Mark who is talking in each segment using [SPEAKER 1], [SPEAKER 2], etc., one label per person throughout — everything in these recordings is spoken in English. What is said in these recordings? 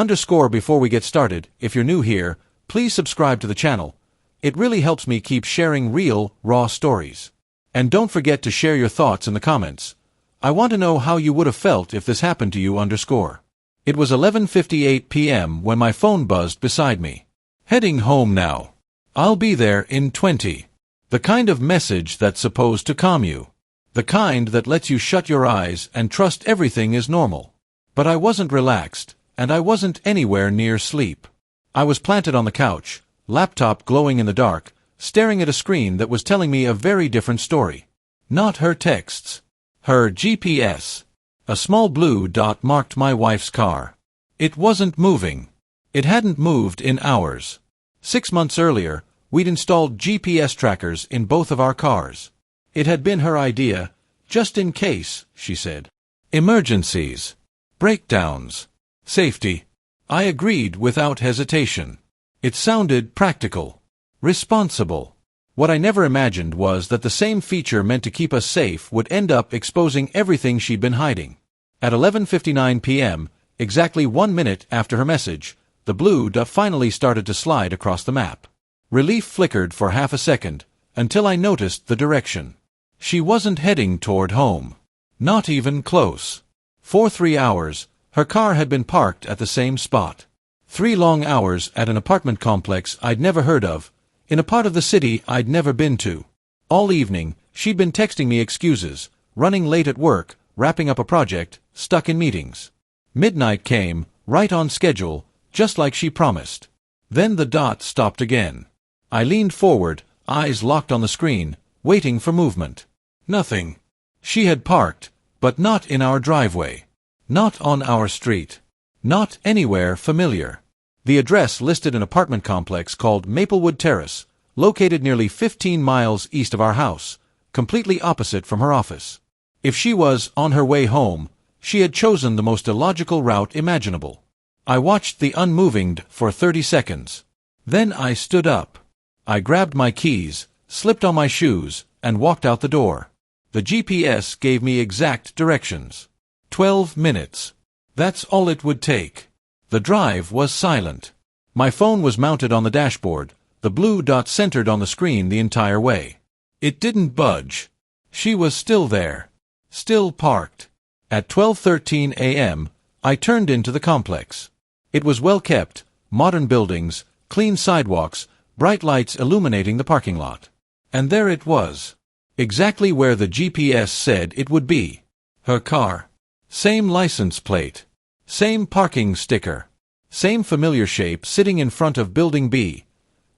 [SPEAKER 1] Before we get started, if you're new here, please subscribe to the channel. It really helps me keep sharing real, raw stories. And don't forget to share your thoughts in the comments. I want to know how you would have felt if this happened to you. It was 11:58 p.m. when my phone buzzed beside me. Heading home now. I'll be there in 20. The kind of message that's supposed to calm you. The kind that lets you shut your eyes and trust everything is normal. But I wasn't relaxed, and I wasn't anywhere near sleep. I was planted on the couch, laptop glowing in the dark, staring at a screen that was telling me a very different story. Not her texts. Her GPS. A small blue dot marked my wife's car. It wasn't moving. It hadn't moved in hours. 6 months earlier, we'd installed GPS trackers in both of our cars. It had been her idea, just in case, she said. Emergencies. Breakdowns. Safety. I agreed without hesitation. It sounded practical. Responsible. What I never imagined was that the same feature meant to keep us safe would end up exposing everything she'd been hiding. At 11:59 p.m., exactly 1 minute after her message, the blue dot finally started to slide across the map. Relief flickered for half a second, until I noticed the direction. She wasn't heading toward home. Not even close. For 3 hours, her car had been parked at the same spot. 3 long hours at an apartment complex I'd never heard of, in a part of the city I'd never been to. All evening, she'd been texting me excuses, running late at work, wrapping up a project, stuck in meetings. Midnight came, right on schedule, just like she promised. Then the dot stopped again. I leaned forward, eyes locked on the screen, waiting for movement. Nothing. She had parked, but not in our driveway. Not on our street. Not anywhere familiar. The address listed an apartment complex called Maplewood Terrace, located nearly 15 miles east of our house, completely opposite from her office. If she was on her way home, she had chosen the most illogical route imaginable. I watched the unmoving for 30 seconds. Then I stood up. I grabbed my keys, slipped on my shoes, and walked out the door. The GPS gave me exact directions. 12 minutes. That's all it would take. The drive was silent. My phone was mounted on the dashboard, the blue dot centered on the screen the entire way. It didn't budge. She was still there. Still parked. At 12:13 a.m., I turned into the complex. It was well kept, modern buildings, clean sidewalks, bright lights illuminating the parking lot. And there it was. Exactly where the GPS said it would be. Her car. Same license plate. Same parking sticker. Same familiar shape sitting in front of Building B.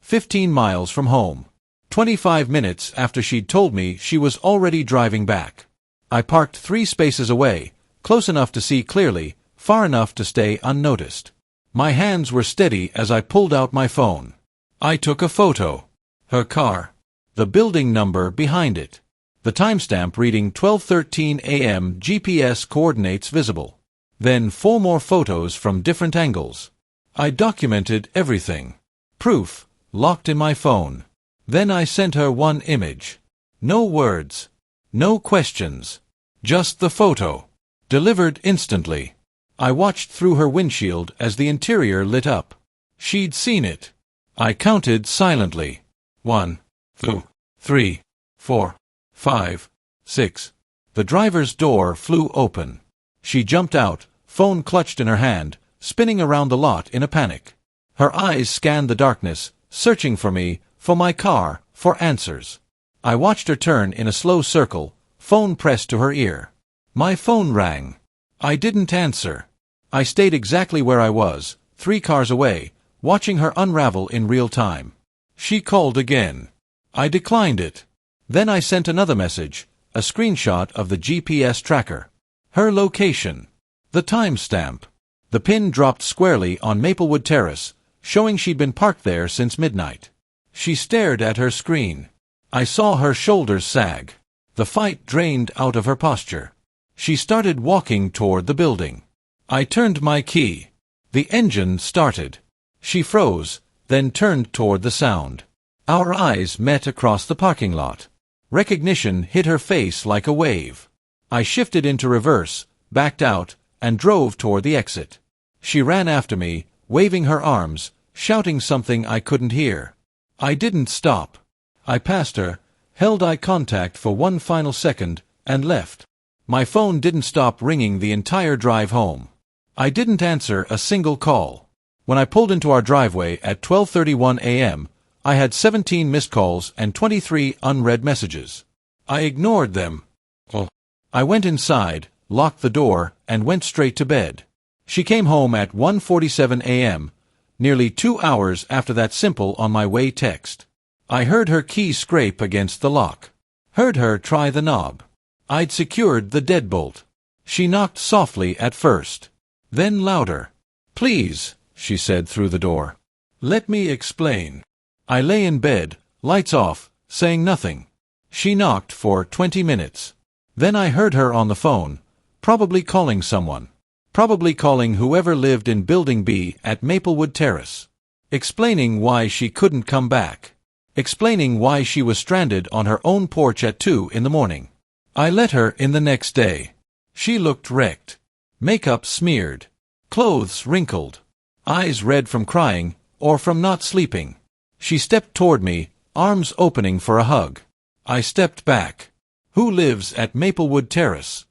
[SPEAKER 1] 15 miles from home. 25 minutes after she'd told me she was already driving back. I parked 3 spaces away, close enough to see clearly, far enough to stay unnoticed. My hands were steady as I pulled out my phone. I took a photo. Her car. The building number behind it. The timestamp reading 12:13 a.m. GPS coordinates visible. Then 4 more photos from different angles. I documented everything. Proof, locked in my phone. Then I sent her 1 image. No words. No questions. Just the photo. Delivered instantly. I watched through her windshield as the interior lit up. She'd seen it. I counted silently. 1, 2, 3, 4, 5, 6. The driver's door flew open. She jumped out, phone clutched in her hand, spinning around the lot in a panic. Her eyes scanned the darkness, searching for me, for my car, for answers. I watched her turn in a slow circle, phone pressed to her ear. My phone rang. I didn't answer. I stayed exactly where I was, 3 cars away, watching her unravel in real time. She called again. I declined it. Then I sent another message, a screenshot of the GPS tracker. Her location. The timestamp. The pin dropped squarely on Maplewood Terrace, showing she'd been parked there since midnight. She stared at her screen. I saw her shoulders sag. The fight drained out of her posture. She started walking toward the building. I turned my key. The engine started. She froze, then turned toward the sound. Our eyes met across the parking lot. Recognition hit her face like a wave. I shifted into reverse, backed out, and drove toward the exit. She ran after me, waving her arms, shouting something I couldn't hear. I didn't stop. I passed her, held eye contact for one final second, and left. My phone didn't stop ringing the entire drive home. I didn't answer a single call. When I pulled into our driveway at 12:31 a.m., I had 17 missed calls and 23 unread messages. I ignored them. I went inside, locked the door, and went straight to bed. She came home at 1:47 a.m., nearly 2 hours after that simple on my way text. I heard her key scrape against the lock. Heard her try the knob. I'd secured the deadbolt. She knocked softly at first. Then louder. "Please," she said through the door. "Let me explain." I lay in bed, lights off, saying nothing. She knocked for 20 minutes. Then I heard her on the phone, probably calling someone. Probably calling whoever lived in Building B at Maplewood Terrace. Explaining why she couldn't come back. Explaining why she was stranded on her own porch at 2 in the morning. I let her in the next day. She looked wrecked. Makeup smeared. Clothes wrinkled. Eyes red from crying, or from not sleeping. She stepped toward me, arms opening for a hug. I stepped back. "Who lives at Maplewood Terrace?"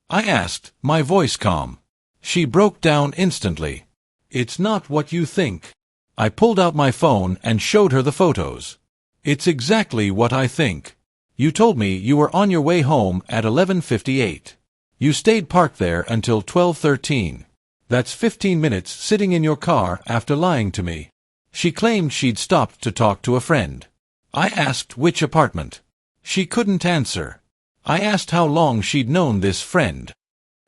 [SPEAKER 1] I asked, my voice calm. She broke down instantly. "It's not what you think." I pulled out my phone and showed her the photos. "It's exactly what I think. You told me you were on your way home at 11:58. You stayed parked there until 12:13. That's 15 minutes sitting in your car after lying to me." She claimed she'd stopped to talk to a friend. I asked which apartment. She couldn't answer. I asked how long she'd known this friend.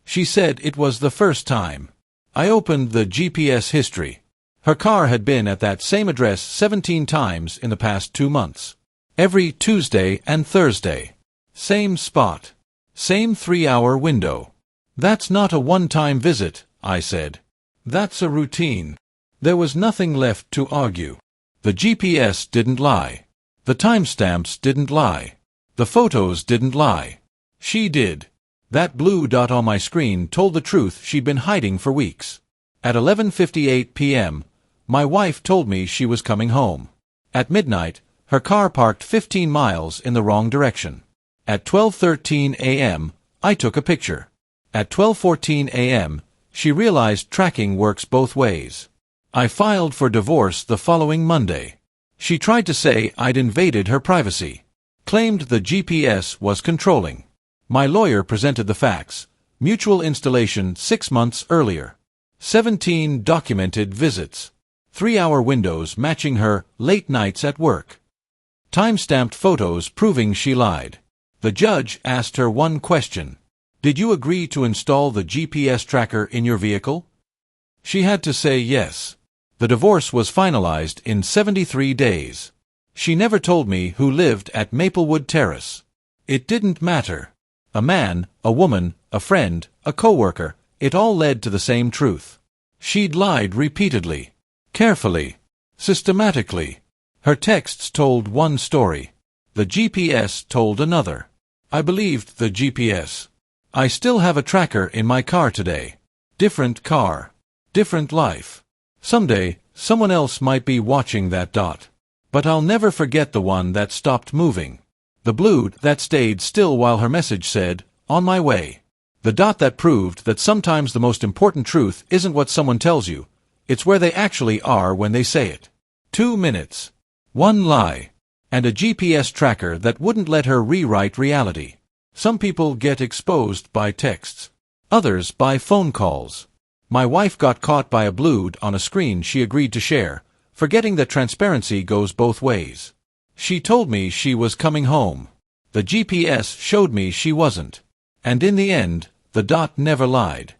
[SPEAKER 1] She said it was the first time. I opened the GPS history. Her car had been at that same address 17 times in the past 2 months. Every Tuesday and Thursday. Same spot. Same 3-hour window. "That's not a one-time visit," I said. "That's a routine." There was nothing left to argue. The GPS didn't lie. The timestamps didn't lie. The photos didn't lie. She did. That blue dot on my screen told the truth she'd been hiding for weeks. At 11:58 p.m., my wife told me she was coming home. At midnight, her car parked 15 miles in the wrong direction. At 12:13 a.m., I took a picture. At 12:14 a.m., she realized tracking works both ways. I filed for divorce the following Monday. She tried to say I'd invaded her privacy. Claimed the GPS was controlling. My lawyer presented the facts. Mutual installation 6 months earlier. 17 documented visits. 3-hour windows matching her late nights at work. Time-stamped photos proving she lied. The judge asked her one question. "Did you agree to install the GPS tracker in your vehicle?" She had to say yes. The divorce was finalized in 73 days. She never told me who lived at Maplewood Terrace. It didn't matter. A man, a woman, a friend, a coworker, it all led to the same truth. She'd lied repeatedly, carefully, systematically. Her texts told one story. The GPS told another. I believed the GPS. I still have a tracker in my car today. Different car. Different life. Someday, someone else might be watching that dot. But I'll never forget the one that stopped moving. The blue that stayed still while her message said, "On my way." The dot that proved that sometimes the most important truth isn't what someone tells you, it's where they actually are when they say it. 2 minutes. One lie. And a GPS tracker that wouldn't let her rewrite reality. Some people get exposed by texts. Others by phone calls. My wife got caught by a blued on a screen she agreed to share, forgetting that transparency goes both ways. She told me she was coming home. The GPS showed me she wasn't. And in the end, the dot never lied.